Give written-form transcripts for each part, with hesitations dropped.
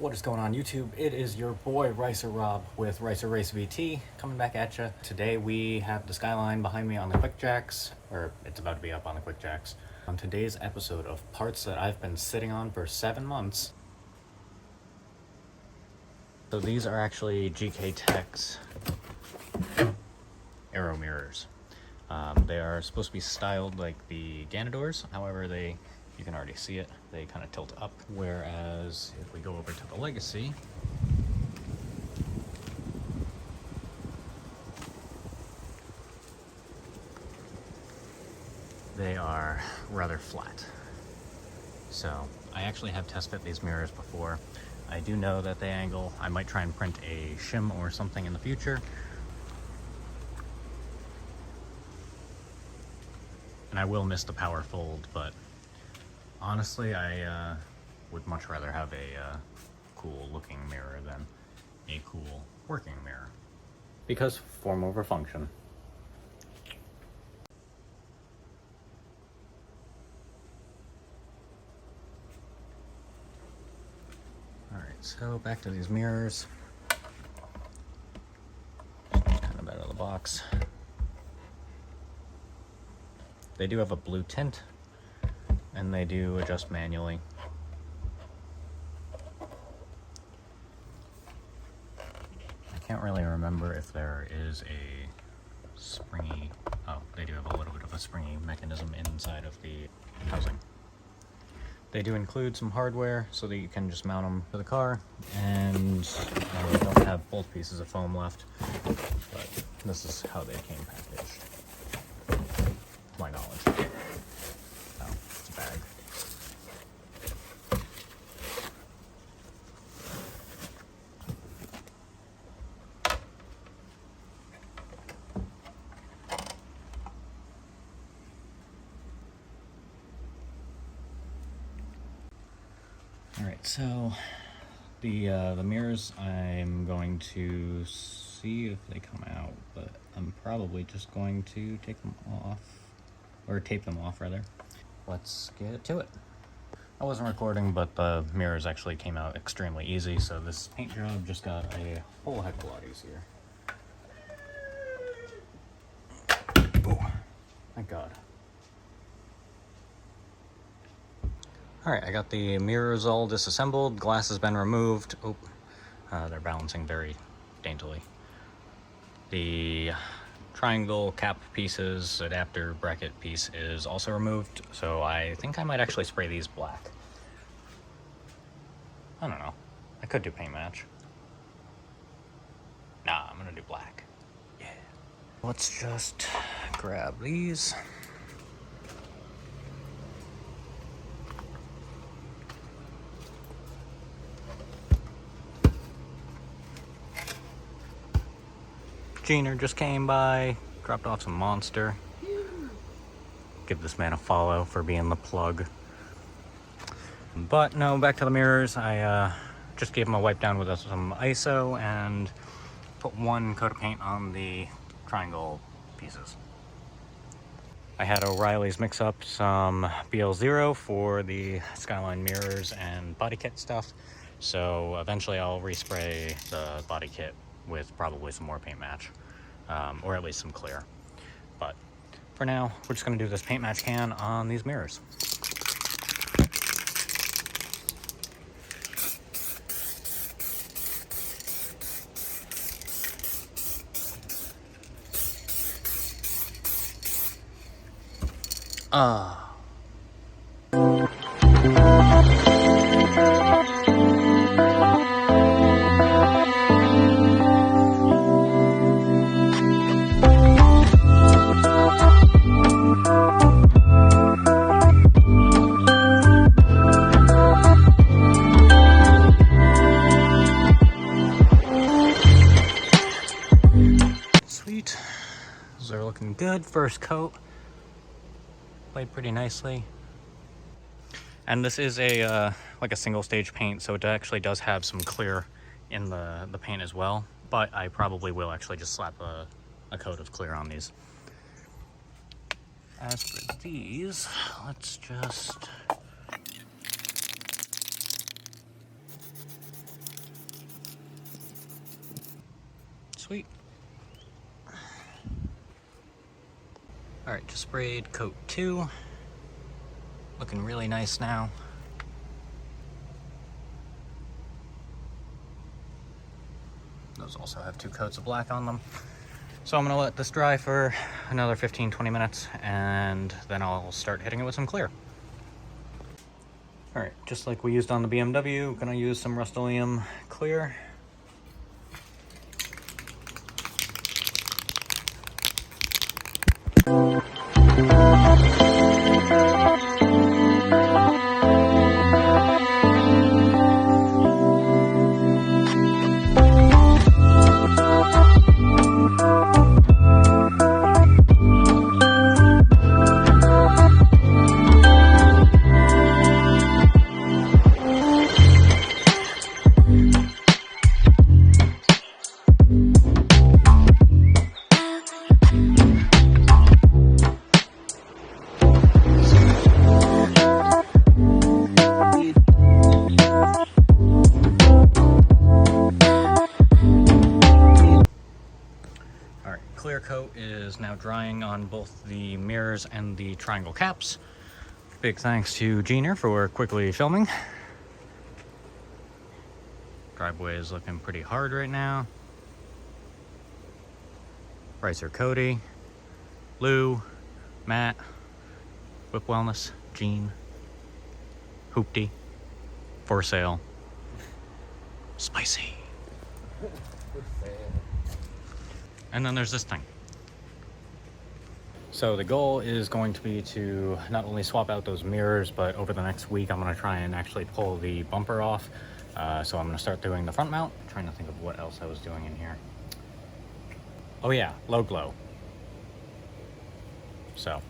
What is going on YouTube? It is your boy Ricer Rob with Ricer Race VT coming back at you. Today we have the Skyline behind me on the quick jacks, or it's about to be up on the quick jacks. On today's episode of parts that I've been sitting on for 7 months. So these are actually Gtst AERO mirrors. They are supposed to be styled like the Ganadors, however you can already see it, they kind of tilt up. Whereas if we go over to the Legacy, they are rather flat. So I actually have tested these mirrors before. I do know that they angle. I might try and print a shim or something in the future. And I will miss the power fold, but honestly, I would much rather have a cool looking mirror than a cool working mirror. Because form over function. Alright, so back to these mirrors. Kind of out of the box. They do have a blue tint, and they do adjust manually. I can't really remember if there is a springy, oh, they do have a little bit of a springy mechanism inside of the housing. They do include some hardware so that you can just mount them to the car, and I don't have both pieces of foam left, but this is how they came packaged. To my knowledge. Oh, it's a bag. Alright, so the mirrors, I'm going to see if they come out, but I'm probably just going to take them off, or tape them off rather. Let's get to it. I wasn't recording, but the mirrors actually came out extremely easy, so this paint job just got a whole heck of a lot easier. Oh, thank God. Alright, I got the mirrors all disassembled, glass has been removed. Oh, they're balancing very daintily. The triangle cap pieces, adapter bracket piece is also removed, so I think I might actually spray these black. I don't know. I could do paint match. Nah, I'm gonna do black. Yeah. Let's just grab these. Geener just came by, dropped off some Monster. Give this man a follow for being the plug. But no, back to the mirrors. I just gave them a wipe down with some ISO and put one coat of paint on the triangle pieces. I had O'Reilly's mix up some BL0 for the Skyline mirrors and body kit stuff. So eventually I'll respray the body kit with probably some more paint match, or at least some clear. But for now, we're just going to do this paint match can on these mirrors. Sweet. Those are looking good. First coat played pretty nicely. And this is a like a single stage paint, so it actually does have some clear in the paint as well. But I probably will actually just slap a coat of clear on these. As for these, let's just Sweet. Alright, just sprayed coat 2. Looking really nice now. Those also have 2 coats of black on them. So I'm gonna let this dry for another 15-20 minutes, and then I'll start hitting it with some clear. Alright, just like we used on the BMW, gonna use some Rust-Oleum clear. Clear coat is now drying on both the mirrors and the triangle caps. Big thanks to Giner for quickly filming. Driveway is looking pretty hard right now. Ricer Cody, Lou, Matt, Whip Wellness, Gene, Hoopty, For Sale, Spicy. And then there's this thing. So the goal is going to be to not only swap out those mirrors, but over the next week I'm going to try and actually pull the bumper off. So I'm going to start doing the front mount. I'm trying to think of what else I was doing in here. Oh yeah, low glow. So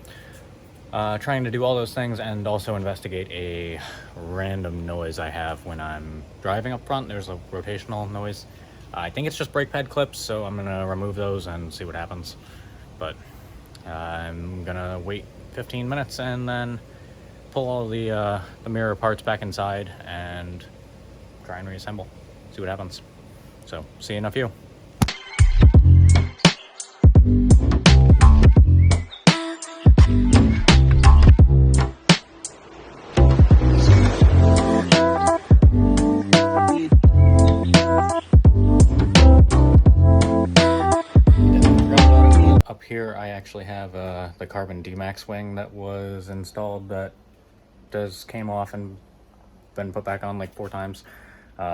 trying to do all those things and also investigate a random noise I have when I'm driving up front. There's a rotational noise. I think it's just brake pad clips, so I'm gonna remove those and see what happens. But I'm gonna wait 15 minutes and then pull all the mirror parts back inside and try and reassemble. See what happens. So, see you in a few. Here I actually have the carbon D-Max wing that was installed that came off and been put back on like 4 times.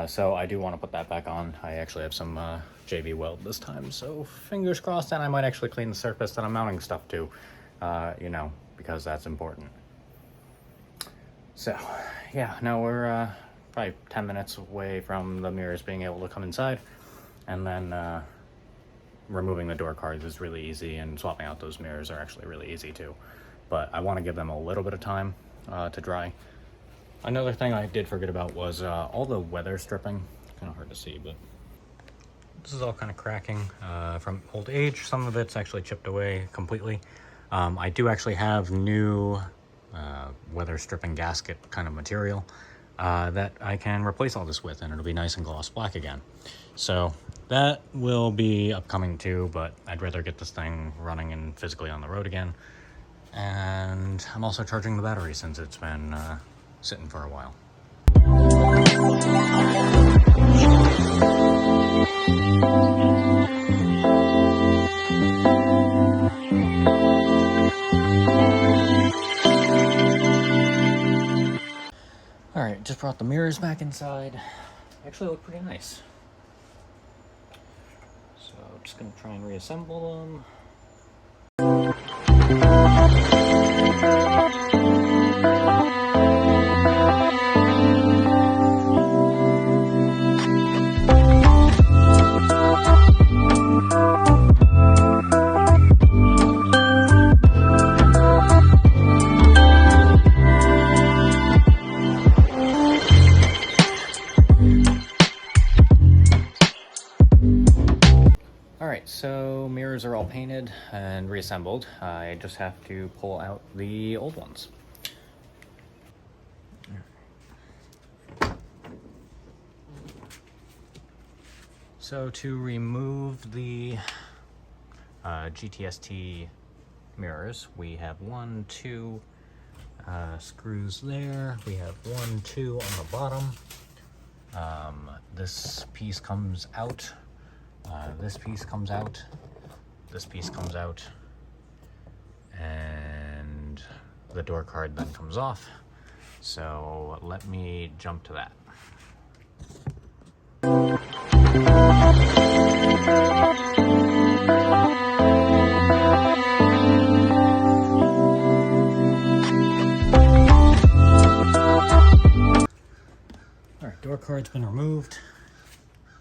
So I do want to put that back on. I actually have some JV weld this time, so fingers crossed, and I might actually clean the surface that I'm mounting stuff to, you know, because that's important. So yeah, now we're probably 10 minutes away from the mirrors being able to come inside, and then removing the door cards is really easy, and swapping out those mirrors are actually really easy too. But I want to give them a little bit of time to dry. Another thing I did forget about was all the weather stripping. Kind of hard to see, but this is all kind of cracking from old age. Some of it's actually chipped away completely. I do actually have new weather stripping gasket kind of material that I can replace all this with, and it'll be nice and gloss black again. So that will be upcoming too, but I'd rather get this thing running and physically on the road again. And I'm also charging the battery since it's been sitting for a while. Alright, just brought the mirrors back inside. Actually look pretty nice. So I'm just gonna try and reassemble them. So mirrors are all painted and reassembled. I just have to pull out the old ones. So to remove the Gtst mirrors, we have 1, 2 screws there. We have 1, 2 on the bottom. This piece comes out. This piece comes out. This piece comes out. And the door card then comes off. So let me jump to that. Alright, door card's been removed.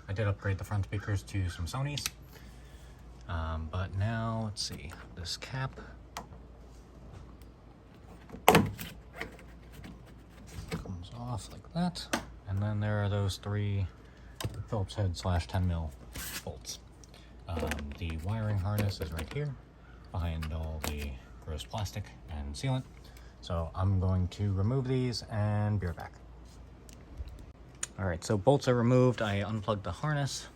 I did upgrade the front speakers to some Sonys. But now, let's see, this cap comes off like that. And then there are those 3 Phillips head / 10 mil bolts. The wiring harness is right here, behind all the gross plastic and sealant. So I'm going to remove these and be right back. Alright, so bolts are removed. I unplugged the harness.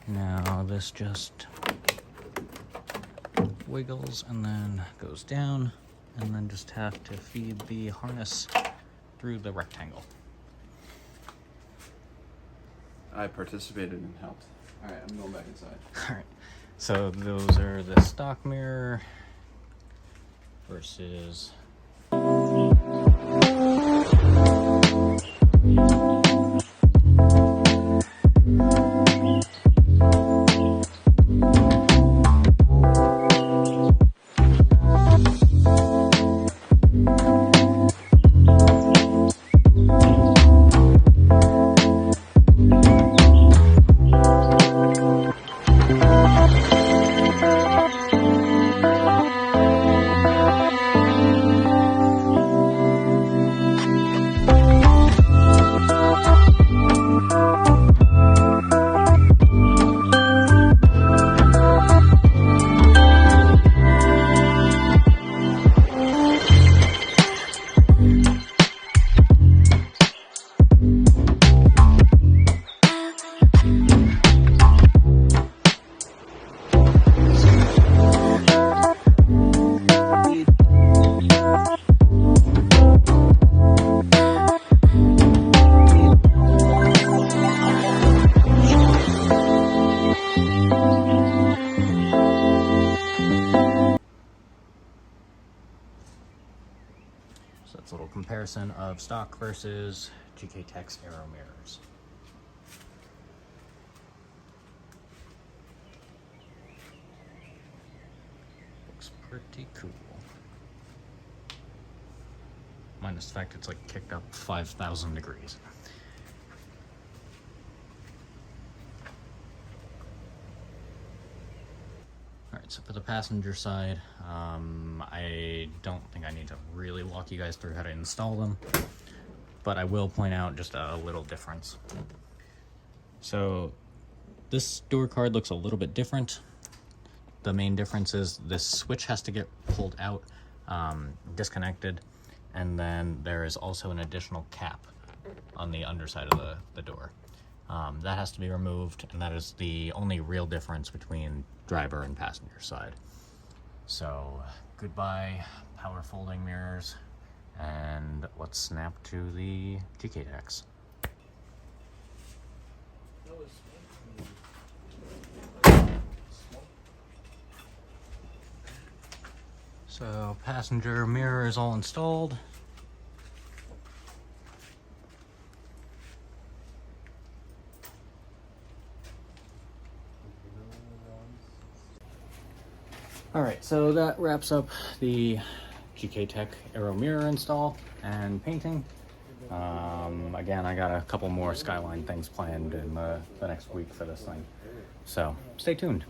Now this just wiggles and then goes down, and then just have to feed the harness through the rectangle. I participated and helped. Alright, I'm going back inside. Alright, so those are the stock mirror versus That's a little comparison of stock versus Gtst AERO mirrors. Looks pretty cool. Minus the fact it's like kicked up 5,000 degrees. Alright, so for the passenger side, I don't think I need to really walk you guys through how to install them, but I will point out just a little difference. So this door card looks a little bit different. The main difference is this switch has to get pulled out, disconnected, and then there is also an additional cap on the underside of the door. That has to be removed, and that is the only real difference between driver and passenger side. So goodbye power folding mirrors, and let's snap to the Gtst. So passenger mirror is all installed. Alright, so that wraps up the Gtst AERO mirror install and painting. Again, I got a couple more Skyline things planned in the next week for this thing. So stay tuned.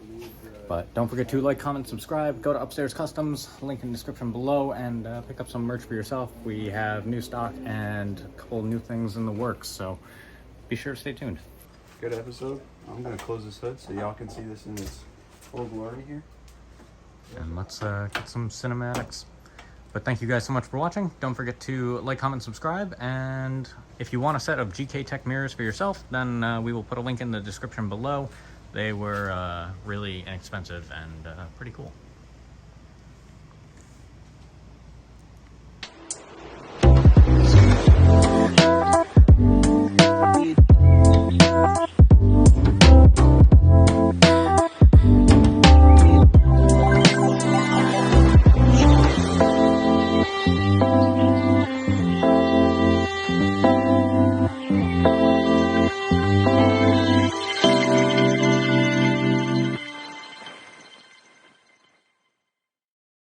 But don't forget to like, comment, subscribe, go to Upstairs Customs, link in the description below, and pick up some merch for yourself. We have new stock and a couple new things in the works, so be sure to stay tuned. Good episode. I'm going to close this hood so y'all can see this in its full glory here. And let's get some cinematics But thank you guys so much for watching. Don't forget to like, comment, subscribe, and if you want a set of Gtst mirrors for yourself, then we will put a link in the description below. They were really inexpensive and pretty cool.